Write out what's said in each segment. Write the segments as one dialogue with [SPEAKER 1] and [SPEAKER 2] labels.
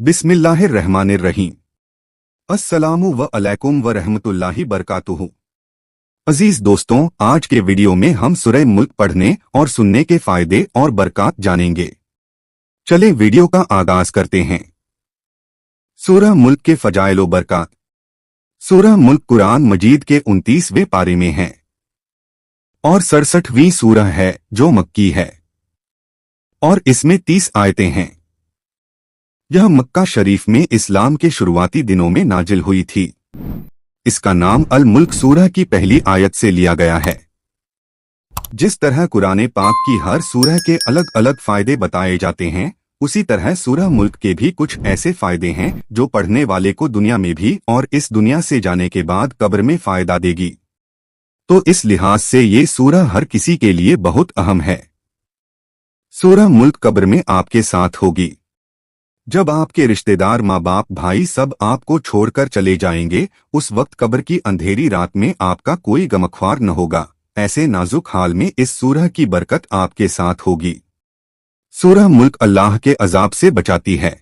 [SPEAKER 1] बिस्मिल्लाहिर्रहमानिर्रहीम। अस्सलामु अलैकुम व रहमतुल्लाहि बरकातुहू। अजीज दोस्तों, आज के वीडियो में हम सूरह मुल्क पढ़ने और सुनने के फायदे और बरकात जानेंगे। चले वीडियो का आगाज करते हैं। सूरह मुल्क के फजाइल व बरकात। सूरह मुल्क कुरान मजीद के 29वें पारे में है और 67वीं सूरह है जो मक्की है और इसमें 30 आयतें हैं। यह मक्का शरीफ में इस्लाम के शुरुआती दिनों में नाजिल हुई थी। इसका नाम अल मुल्क सूरह की पहली आयत से लिया गया है। जिस तरह कुरान पाक की हर सूरह के अलग अलग फायदे बताए जाते हैं, उसी तरह सूरह मुल्क के भी कुछ ऐसे फायदे हैं जो पढ़ने वाले को दुनिया में भी और इस दुनिया से जाने के बाद कब्र में फायदा देगी। तो इस लिहाज से ये सूरह हर किसी के लिए बहुत अहम है। सूरह मुल्क कब्र में आपके साथ होगी। जब आपके रिश्तेदार, माँ बाप, भाई सब आपको छोड़कर चले जाएंगे, उस वक्त कब्र की अंधेरी रात में आपका कोई गमख्वार न होगा। ऐसे नाजुक हाल में इस सूरह की बरकत आपके साथ होगी। सूरह मुल्क अल्लाह के अजाब से बचाती है।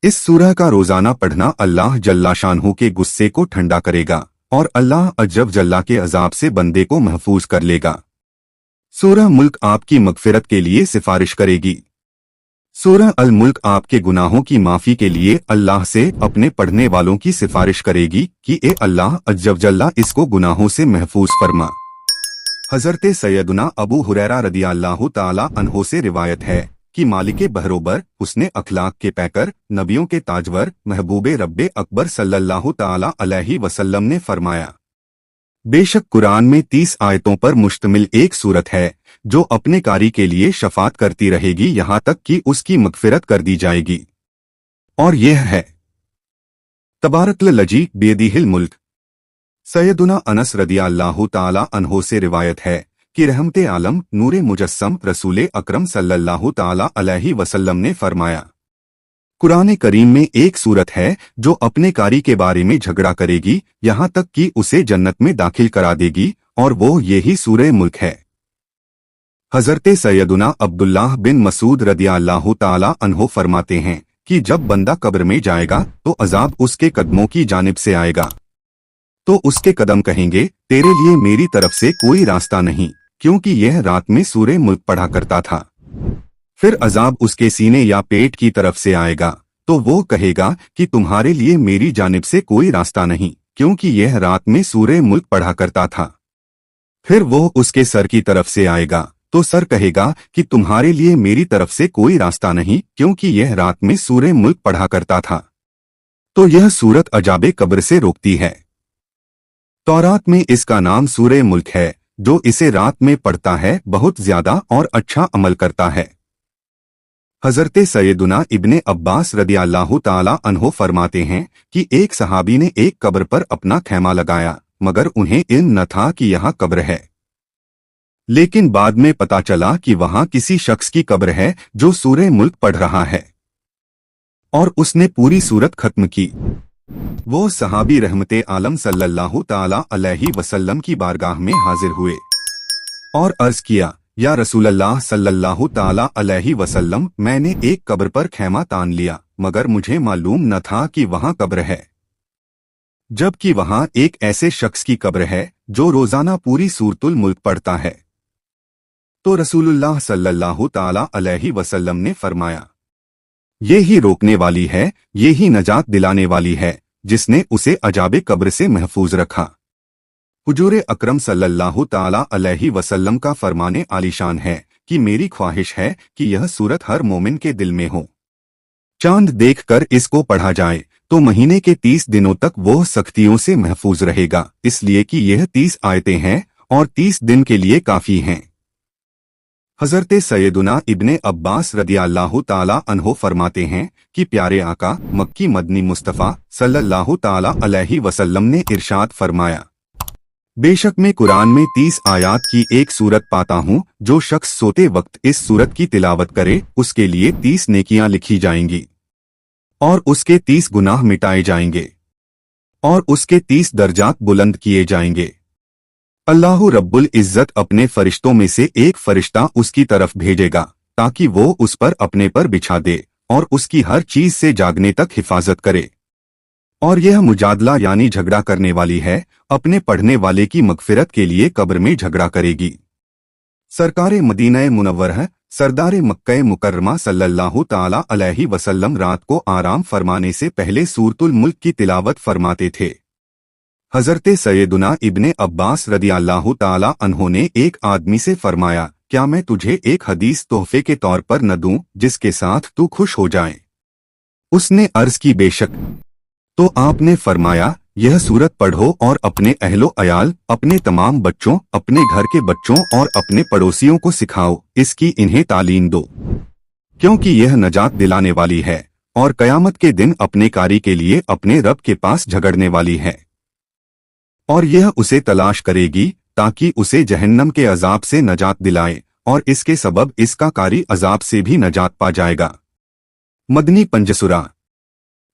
[SPEAKER 1] इस सूरह का रोजाना पढ़ना अल्लाह जल्ला शानहू के गुस्से को ठंडा करेगा और अल्लाह अजब जल्ला के अजाब से बंदे को महफूज कर लेगा। सूरह मुल्क आपकी मगफिरत के लिए सिफारिश करेगी। सूरह अल मुल्क आपके गुनाहों की माफी के लिए अल्लाह से अपने पढ़ने वालों की सिफारिश करेगी कि ए अल्लाह अज्जब जल्ला इसको गुनाहों से महफूज फरमा। हजरत सैयदना अबू हुरैरा रदियल्लाहु ताला अन्हो से रिवायत है कि मालिके बहरोबर, उसने अखलाक के पैकर, नबियों के ताजवर, महबूबे रब्बे अकबर सल्लल्लाहु ताला अलैहि वसल्लम ने फरमाया, बेशक कुरान में 30 आयतों पर मुश्तमिल एक सूरत है जो अपने कारी के लिए शफात करती रहेगी यहाँ तक कि उसकी मगफिरत कर दी जाएगी। और यह है तबारकल लजी बेदिहिल मुल्क। सैयदुना अनस रदियल्लाहु ताला अन्हो से रिवायत है कि रहमते आलम नूरे मुजस्सम रसूले अकरम सल्लल्लाहु ताला अलैहि वसल्लम ने फरमाया, कुरान करीम में एक सूरत है जो अपने कारी के बारे में झगड़ा करेगी यहाँ तक कि उसे जन्नत में दाखिल करा देगी, और वो यही सूरह मुल्क है। हजरत सैयदुना अब्दुल्लाह बिन मसूद रदियल्लाहु ताला अन्हो फरमाते हैं कि जब बंदा कब्र में जाएगा तो अजाब उसके कदमों की जानिब से आएगा, तो उसके कदम कहेंगे, तेरे लिए मेरी तरफ से कोई रास्ता नहीं, क्योंकि यह रात में सूरह मुल्क पढ़ा करता था। फिर अजाब उसके सीने या पेट की तरफ से आएगा, तो वो कहेगा कि तुम्हारे लिए मेरी जानिब से कोई रास्ता नहीं, क्योंकि यह रात में सूरह मुल्क पढ़ा करता था। फिर वो उसके सर की तरफ से आएगा, तो सर कहेगा कि तुम्हारे लिए मेरी तरफ से कोई रास्ता नहीं, क्योंकि यह रात में सूरह मुल्क पढ़ा करता था। तो यह सूरत अजाबे कब्र से रोकती है। तौरात में इसका नाम सूरह मुल्क है। जो इसे रात में पढ़ता है बहुत ज्यादा और अच्छा अमल करता है। हजरत सैयदुना इब्ने अब्बास रदियल्लाहु ताला अन्हो फरमाते हैं कि एक सहाबी ने एक कब्र पर अपना खैमा लगाया, मगर उन्हें इल्म न था कि यहाँ कब्र है। लेकिन बाद में पता चला कि वहाँ किसी शख्स की कब्र है जो सूरह मुल्क पढ़ रहा है, और उसने पूरी सूरत खत्म की। वो सहाबी रहमते आलम सल्लल्लाहु ताला अलैहि वसल्लम की बारगाह में हाजिर हुए और अर्ज किया, या रसूलल्लाह सल्लल्लाहु ताला अलैहि वसल्लम, मैंने एक कब्र पर खैमा तान लिया, मगर मुझे मालूम न था कि वहाँ कब्र है, जबकि वहाँ एक ऐसे शख्स की कब्र है जो रोजाना पूरी सूरतुल मुल्क पढ़ता है। तो रसूलुल्लाह सल्लल्लाहु ताला अलैहि वसल्लम ने फरमाया, ये ही रोकने वाली है, ये ही नजात दिलाने वाली है, जिसने उसे अजाबे कब्र से महफूज रखा। हुजूर अकरम सल्लल्लाहु ताला अलैहि वसल्लम का फरमाने आलीशान है कि मेरी ख्वाहिश है कि यह सूरत हर मोमिन के दिल में हो। चांद देखकर इसको पढ़ा जाए तो महीने के 30 दिनों तक वो सख्तियों से महफूज रहेगा, इसलिए कि यह 30 आयतें हैं और 30 दिन के लिए काफी हैं। हजरत सैयदुना इब्ने अब्बास रदियल्लाहु ताला अन्हो फरमाते हैं कि प्यारे आका मक्की मदनी मुस्तफ़ा सल्लल्लाहु ताला अलैहि वसल्लम ने इरशाद फरमाया, बेशक मैं कुरान में 30 आयात की एक सूरत पाता हूँ, जो शख्स सोते वक्त इस सूरत की तिलावत करे उसके लिए 30 नेकियां लिखी जाएंगी और उसके 30 गुनाह मिटाए जाएंगे और उसके 30 दर्जात बुलंद किए जाएंगे। अल्लाह रब्बुल इज्जत अपने फरिश्तों में से एक फरिश्ता उसकी तरफ भेजेगा ताकि वो उस पर अपने पर बिछा दे اور اس کی ہر چیز سے جاگنے تک حفاظت کرے۔ اور یہ مجادلہ یعنی جھگڑا کرنے والی ہے، اپنے پڑھنے والے کی مغفرت کے لیے قبر میں جھگڑا کرے گی۔ سرکار مدینہ منورہ سردار مکہ مکرمہ صلی اللہ تعالی علیہ وسلم رات کو آرام فرمانے سے پہلے سورۃ الملک کی تلاوت فرماتے تھے۔ حضرت سیدنا ابن عباس رضی اللہ تعالی عنہ نے ایک آدمی سے فرمایا، کیا میں تجھے ایک حدیث تحفے کے طور پر نہ دوں جس کے ساتھ تو خوش ہو جائے؟ اس نے عرض کی بے شک۔ تو آپ نے فرمایا، یہ سورت پڑھو اور اپنے اہل و عیال، اپنے تمام بچوں، اپنے گھر کے بچوں اور اپنے پڑوسیوں کو سکھاؤ، اس کی انہیں تعلیم دو، کیونکہ یہ نجات دلانے والی ہے اور قیامت کے دن اپنے کاری کے لیے اپنے رب کے پاس جھگڑنے والی ہے، اور یہ اسے تلاش کرے گی تاکہ اسے جہنم کے عذاب سے نجات دلائے، اور اس کے سبب اس کا کاری عذاب سے بھی نجات پا جائے گا۔ مدنی پنجسورہ۔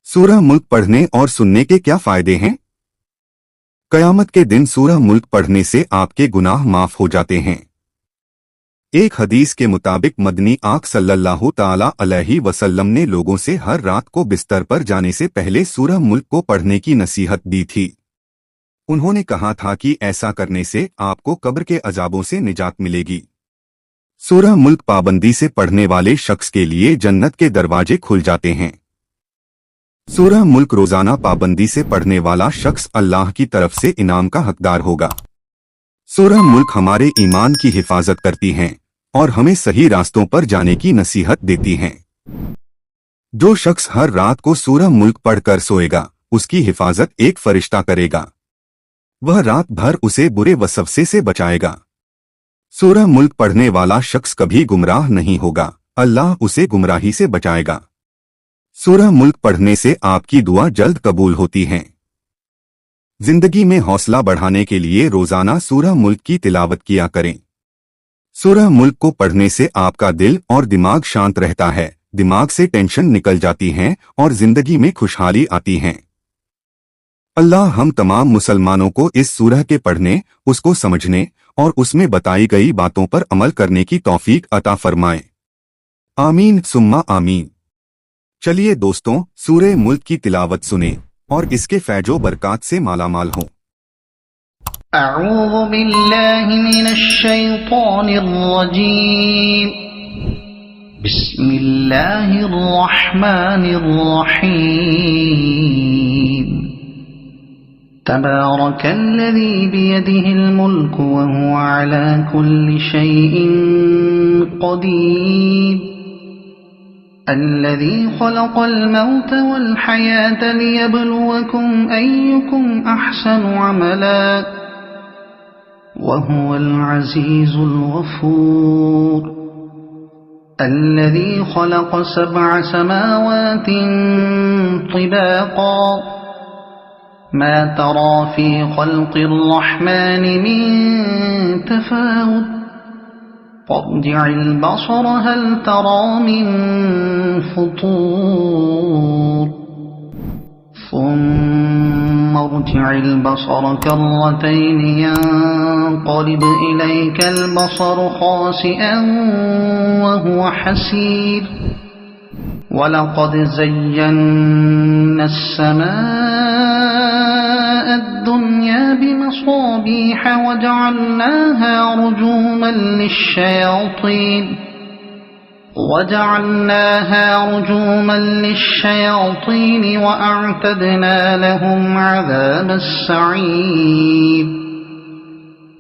[SPEAKER 1] سورہ ملک پڑھنے اور سننے کے کیا فائدے ہیں؟ قیامت کے دن سورہ ملک پڑھنے سے آپ کے گناہ معاف ہو جاتے ہیں۔ ایک حدیث کے مطابق مدنی آقا صلی اللہ تعالی علیہ وسلم نے لوگوں سے ہر رات کو بستر پر جانے سے پہلے سورہ ملک کو پڑھنے کی نصیحت دی تھی۔ انہوں نے کہا تھا کہ ایسا کرنے سے آپ کو قبر کے عذابوں سے نجات ملے گی۔ سورہ ملک پابندی سے پڑھنے والے شخص کے لیے جنت کے دروازے کھل جاتے ہیں۔ سورہ ملک روزانہ پابندی سے پڑھنے والا شخص اللہ کی طرف سے انعام کا حقدار ہوگا۔ سورہ ملک ہمارے ایمان کی حفاظت کرتی ہیں اور ہمیں صحیح راستوں پر جانے کی نصیحت دیتی ہیں۔ جو شخص ہر رات کو سورہ ملک پڑھ کر سوئے گا، اس کی حفاظت ایک فرشتہ کرے گا، وہ رات بھر اسے برے وسوسے سے بچائے گا۔ سورہ ملک پڑھنے والا شخص کبھی گمراہ نہیں ہوگا، اللہ اسے گمراہی سے بچائے گا۔ سورہ ملک پڑھنے سے آپ کی دعا جلد قبول ہوتی ہیں۔ زندگی میں حوصلہ بڑھانے کے لیے روزانہ سورہ ملک کی تلاوت کیا کریں۔ سورہ ملک کو پڑھنے سے آپ کا دل اور دماغ شانت رہتا ہے، دماغ سے ٹینشن نکل جاتی ہیں اور زندگی میں خوشحالی آتی ہیں۔ اللہ ہم تمام مسلمانوں کو اس سورہ کے پڑھنے، اس کو سمجھنے اور اس میں بتائی گئی باتوں پر عمل کرنے کی توفیق عطا فرمائے۔ آمین ثم آمین۔ چلیے دوستوں، سورہ ملک کی تلاوت سنیں اور اس کے فیض و برکات سے مالا مال ہوں۔
[SPEAKER 2] اعوذ باللہ من الشیطان الرجیم، بسم اللہ الرحمن الرحیم۔ تبارک الذی بیدہ الملک وہو علی کل شیء قدیر، الذي خلق الموت والحياة ليبلوكم أيكم أحسن عملا وهو العزيز الغفور، الذي خلق 7 سماوات طباقا ما ترى في خلق الرحمن من تفاوت، فارجع البصر هل ترى من فطور، ثم ارجع البصر كرتين ينقلب إليك البصر خاسئا وهو حسير، ولقد زينا السماء الدنيا بمصابيح وجعلناها رجوما للشياطين وأعتدنا لهم عذاب السعير،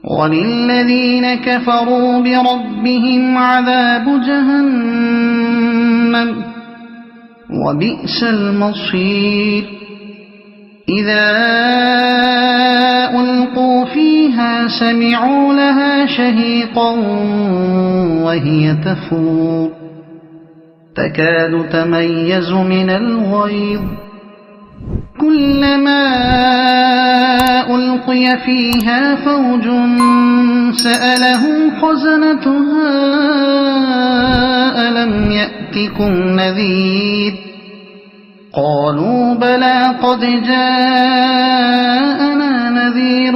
[SPEAKER 2] وللذين كفروا بربهم عذاب جهنم وبئس المصير، إذا ألقوا فيها سمعوا لها شهيقا وهي تفور، تكاد تميز من الغيظ، كلما ألقي فيها فوج سألهم خزنتها ألم يأتكم نذير، قالوا بلى قد جاءنا نذير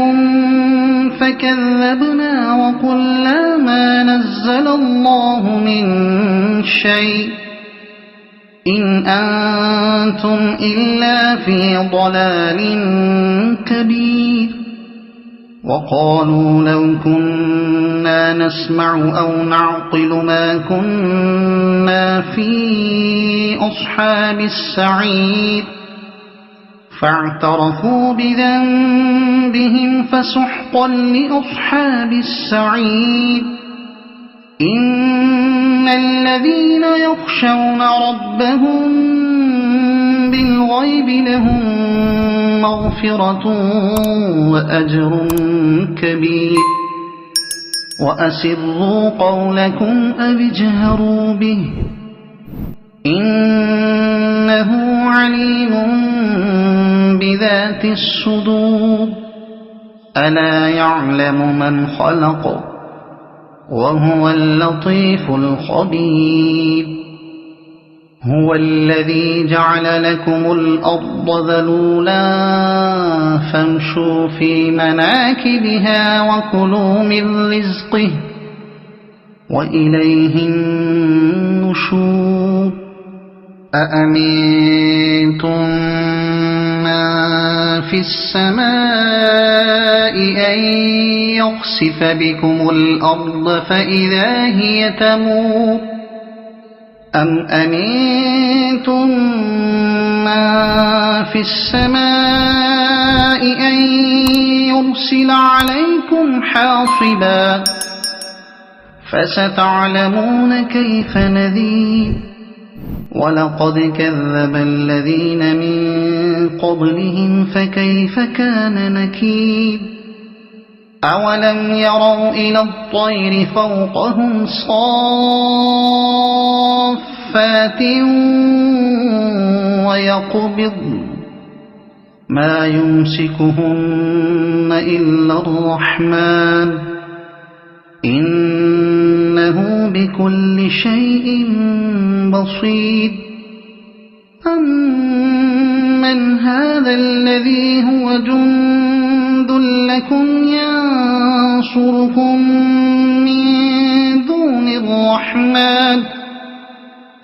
[SPEAKER 2] فكذبنا وقلنا ما نزل الله من شيء إن أنتم إلا في ضلال كبير وقالوا لو كنا نسمع أو نعقل ما كنا في أصحاب السعير فاعترفوا بذنبهم فسحقا لأصحاب السعير إن الذين يخشون ربهم بالغيب لهم مغفرة وأجر كبير وأسروا قولكم أو اجهروا به إنه عليم بذات الصدور ألا يعلم من خلق وهو اللطيف الخبير هو الذي جعل لكم الأرض ذلولا فامشوا في مناكبها وكلوا من رزقه وإليه النشور أأمنتم من في السماء أن يخسف بكم الأرض فإذا هي تمور أم أمنتم من في السماء أن يرسل عليكم حاصبا فستعلمون كيف نذير ولقد كذب الذين من قبلهم فكيف كان نكير أولم يروا إلى الطير فوقهم صافات ويقبضن ما يمسكهن إلا الرحمن إنه بكل شيء بصير أمن هذا الذي هو جند لكم ينصركم من دون الرحمن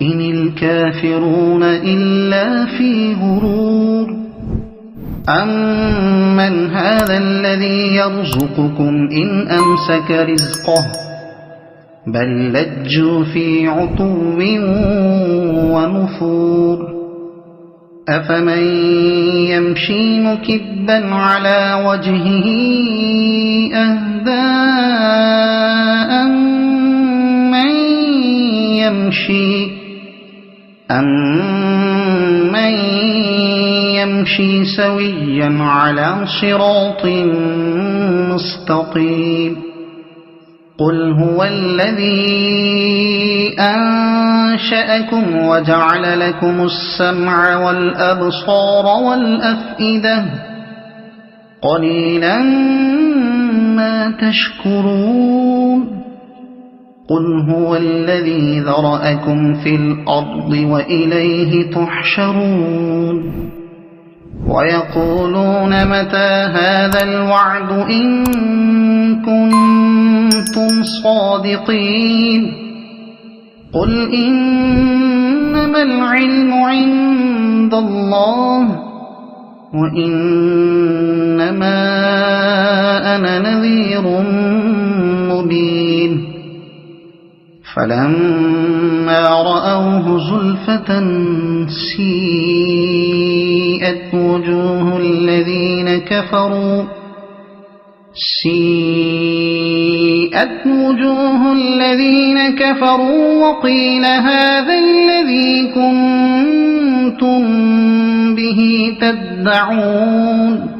[SPEAKER 2] إن الكافرون إلا في غرور أمن هذا الذي يرزقكم إن أمسك رزقه بل لجوا في عتو ونفور أفمن يمشي مكبا على وجهه أهدى أمن يمشي سويا على صراط مستقيم قل هو الذي أنشأكم وجعل لكم السمع والأبصار والأفئدة قليلا ما تشكرون قل هو الذي ذرأكم في الأرض وإليه تحشرون ويقولون متى هذا الوعد إن كنتم صادقين قل إنما العلم عند الله وإنما أنا نذير مبين فلما رأوه زلفة سيئت وجوه الذين كفروا وقيل هذا الذي كنتم به تدعون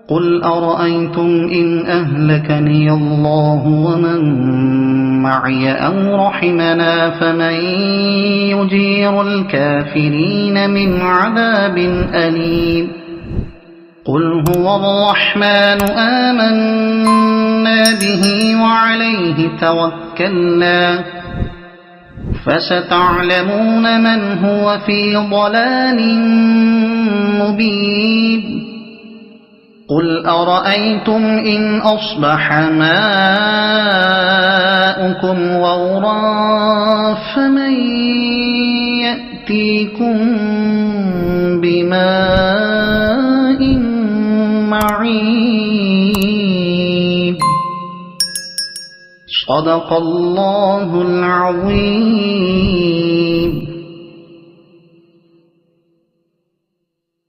[SPEAKER 2] قل أرأيتم إن أهلكني الله ومن معي أو رحمنا فمن يجير الكافرين من عذاب أليم قل هو الرحمن آمنا به وعليه توكلنا فستعلمون من هو في ضلال مبين قل أرأيتم إن أصبح ماؤكم غورا فمن يأتيكم بماء معين صدق الله العظيم.